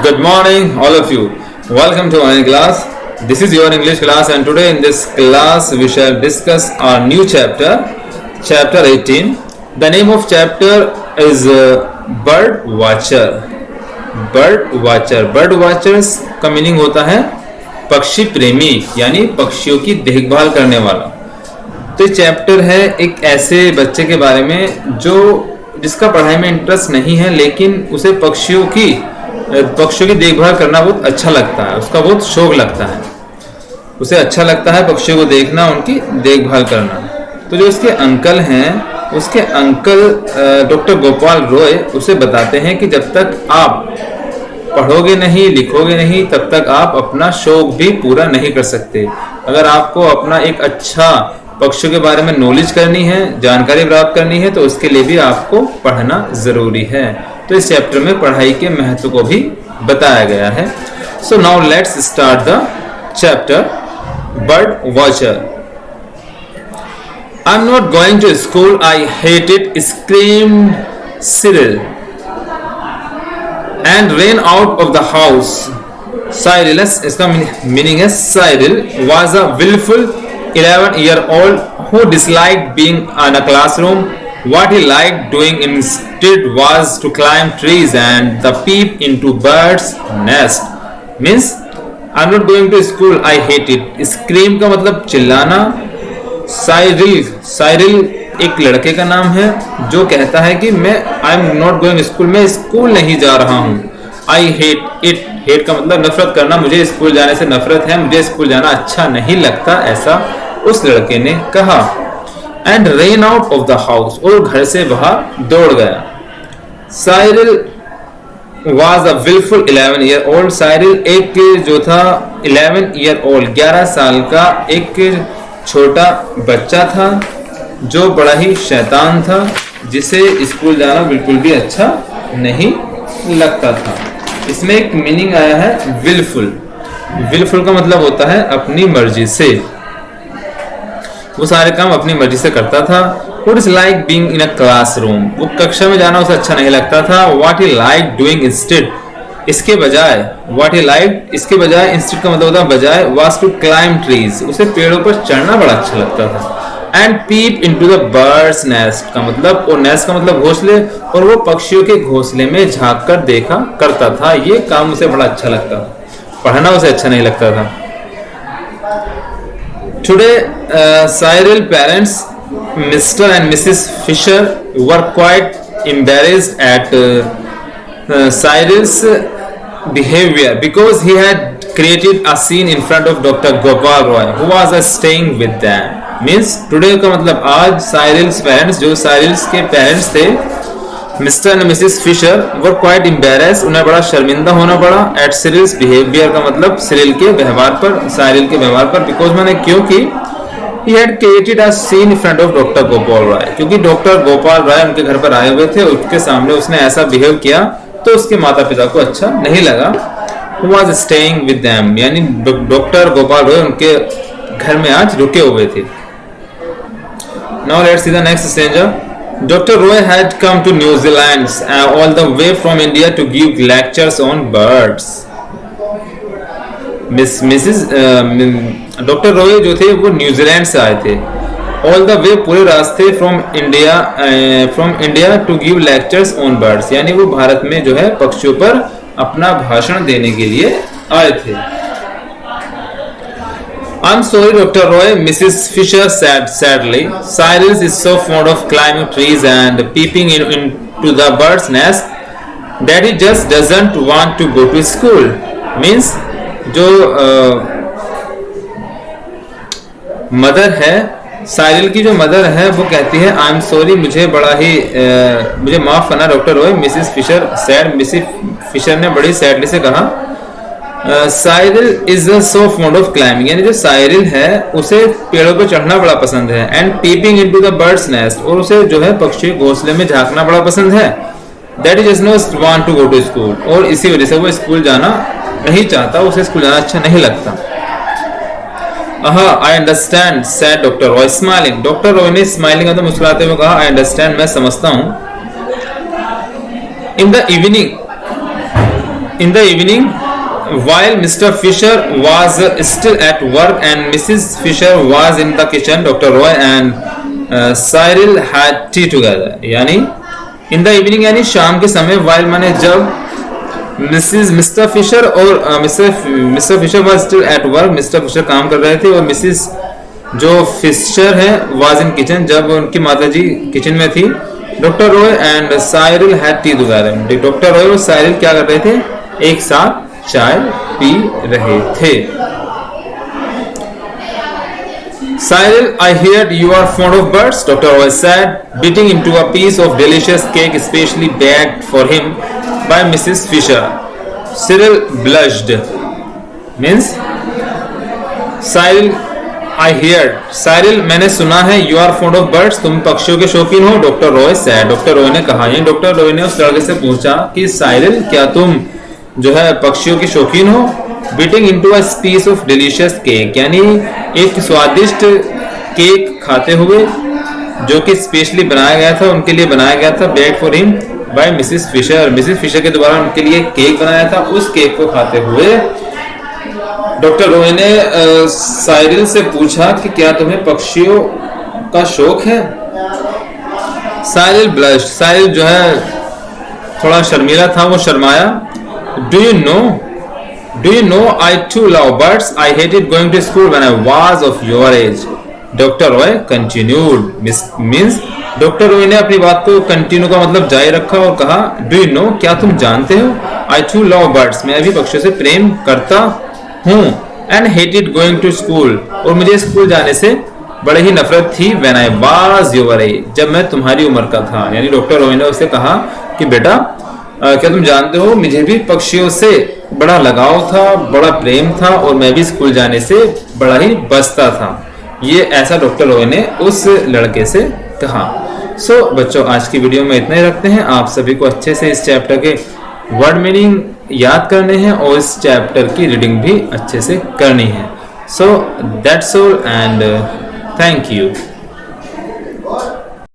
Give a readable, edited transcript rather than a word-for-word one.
Good morning, all of you. Welcome to our class. This is your English class, and today in this class we shall discuss our new chapter, chapter 18. The name of chapter is Bird Watcher. Bird Watcher. Bird Watchers का meaning होता है पक्षी प्रेमी, यानी पक्षियों की देखभाल करने वाला। तो ये चैप्टर है एक ऐसे बच्चे के बारे में जिसका पढ़ाई में इंटरेस्ट नहीं है, लेकिन उसे पक्षियों की देखभाल करना बहुत अच्छा लगता है, उसका बहुत शौक लगता है, उसे अच्छा लगता है पक्षियों को देखना, उनकी देखभाल करना। तो जो इसके अंकल हैं, उसके अंकल डॉक्टर गोपाल रॉय उसे बताते हैं कि जब तक आप पढ़ोगे नहीं, लिखोगे नहीं, तब तक आप अपना शौक भी पूरा नहीं कर सकते। अगर आपको अपना एक अच्छा पक्षियों के बारे में नॉलेज करनी है, जानकारी प्राप्त करनी है, तो उसके लिए भी आपको पढ़ना जरूरी है। तो इस चैप्टर में पढ़ाई के महत्व को भी बताया गया है। So now let's start the chapter bird watcher. I am not going to school, I hate it, screamed Cyril and ran out of the house. Cyril, इसका मीनिंग है Cyril was a wilful 11-year-old who disliked being in a classroom. What he liked doing instead was to climb trees and the peep into birds' nest. Means I'm not going to school, I hate it. Scream का मतलब चिल्लाना। Cyril एक लड़के का नाम है जो कहता है कि मैं I'm not going to school, मैं स्कूल नहीं जा रहा हूँ। I hate it. हेट का मतलब नफरत करना, मुझे स्कूल जाने से नफरत है, मुझे स्कूल जाना अच्छा नहीं लगता, ऐसा उस लड़के ने कहा। And ran out of the house, और घर से बाहर दौड़ गया। Cyril was a wilful 11-year-old। Cyril एक जो था 11-year-old 11 साल का एक छोटा बच्चा था जो बड़ा ही शैतान था, जिसे स्कूल जाना बिल्कुल भी अच्छा नहीं लगता था। इसमें एक मीनिंग आया है विलफुल। विलफुल का मतलब होता है अपनी मर्जी से, वो सारे काम अपनी मर्जी से करता था। What is like being in a classroom, वो कक्षा में जाना उसे अच्छा नहीं लगता था। What he liked doing instead, इसके बजाय what he liked, इसके बजाय instead का मतलब होता है बजाय, was to climb trees, उसे पेड़ों पर चढ़ना बड़ा अच्छा लगता था। And peep into the bird's nest का मतलब, और nest का मतलब घोंसले, और वो पक्षियों के घोंसले में झांक कर देखा करता था। ये काम उसे बड़ा अच्छा लगता था, पढ़ना उसे अच्छा नहीं लगता था। Today, Cyril parents, Mr. and Mrs. Fisher, were quite embarrassed at Cyril's behavior because he had created a scene in front of Dr. Gopal Roy, who was staying with them. Means today का मतलब आज साइरिल्स parents, जो साइरिल्स के parents थे, Mr and Mrs Fisher, were quite embarrassed, उन्हें बड़ा शर्मिंदा होना पड़ा। एट सिरिल्स बिहेवियर का मतलब सिरिल के व्यवहार पर, साइरिल के व्यवहार पर। बिकॉज मैंने क्योंकि he had created a scene in front of doctor Gopal Rai, क्योंकि डॉक्टर गोपाल राय उनके घर पर आए हुए थे, उसके सामने उसने ऐसा बिहेव किया तो उसके माता पिता को अच्छा नहीं लगा। Who was staying with them, यानी डॉक्टर गोपाल राय उनके घर में आज रुके हुए थे। Now let's see the next stranger. Dr. Roy had come to New Zealand all the way from India to give lectures on birds. Doctor Roy जो थे वो न्यूजीलैंड से आए थे। ऑल द वे, पूरे रास्ते from India to give lectures on birds, यानी वो भारत में जो है पक्षियों पर अपना भाषण देने के लिए आए थे। I'm sorry, Dr. Roy, Mrs. Fisher said sadly. Cyril is so fond of climbing trees and peeping into the bird's nest that he just doesn't want to go to school. Means जो mother है, Cyril की जो mother है, वो कहती है I am sorry, मुझे बड़ा ही मुझे माफ करना doctor Roy. Mrs Fisher said, Mrs Fisher ने बड़ी सैडली से कहा Cyril is so fond of climbing, यानी जो साइरिल है उसे पेड़ों पर चढ़ना बड़ा पसंद है। And peeping into the birds nest, और उसे जो है पक्षी घोंसले में झांकना बड़ा पसंद है। That is not want to go to school, और इसी वजह से वो स्कूल जाना नहीं चाहता, उसे स्कूल जाना अच्छा नहीं लगता। I understand sad doctor Roy smiling, doctor Roy ने स्माइलिंग मतलब मुस्कुराते हुए कहा आई अंडरस्टैंड, मैं समझता हूँ। In the evening In the evening, while Mr. Fisher was still at work and Mrs. Fisher was in the kitchen, Dr. Roy and Cyril had tea together. यानी in the evening यानी शाम के समय, while माने जब Mr Fisher और Mr Fisher was still at work, Mr Fisher काम कर रहे थे और मिसिस जो फिशर है was in kitchen, जब उनकी माताजी किचन में थी. Doctor Roy and Cyril had T together. Doctor Roy और साइरिल क्या कर रहे थे? एक साथ चाय पी रहे थे. Cyril, I heard you are fond of birds, Dr. Roy said, biting into a piece of delicious cake specially baked for him by Mrs. Fisher. Cyril blushed. Means Cyril, I heard. Cyril, मैंने सुना है. You are fond of birds, तुम पक्षियों के शौकीन हो. Dr. Roy said. Doctor Roy ने कहा. ये डॉक्टर रॉय ने उस लड़के से पूछा कि साइरिल, क्या तुम जो है पक्षियों के शौकीन हो? Beating into a piece of delicious cake, यानी एक स्वादिष्ट केक खाते हुए जो कि स्पेशली बनाया गया था, उनके लिए बनाया गया था, baked for him by Mrs Fisher. Mrs Fisher के द्वारा उनके लिए केक बनाया था. उस केक को खाते हुए डॉक्टर रॉय ने साइरिल से पूछा कि क्या तुम्हें पक्षियों का शौक है? Cyril blush. साइरिल जो है थोड़ा शर्मीला था, वो शर्माया. Do you know I too love birds. I hated going to school when I was of your age. Dr. Roy continued. Means doctor Roy ने अपनी बात को कंटिन्यू का मतलब जारी रखा और कहा, Do you know, क्या तुम जानते हो? I too love birds. मैं भी पक्षियों से प्रेम करता हूँ. And hated going to school. और मुझे स्कूल जाने से बड़ी ही नफरत थी. When I was your age. जब मैं तुम्हारी उम्र का था. यानी डॉक्टर रॉय ने उसे कहा कि बेटा, क्या तुम जानते हो, मुझे भी पक्षियों से बड़ा लगाव था, बड़ा प्रेम था और मैं भी स्कूल जाने से बड़ा ही बचता था. ये ऐसा डॉक्टर रॉय ने उस लड़के से कहा. सो बच्चों, आज की वीडियो में इतना ही रखते हैं. आप सभी को अच्छे से इस चैप्टर के वर्ड मीनिंग याद करने हैं और इस चैप्टर की रीडिंग भी अच्छे से करनी है. So that's all and thank you.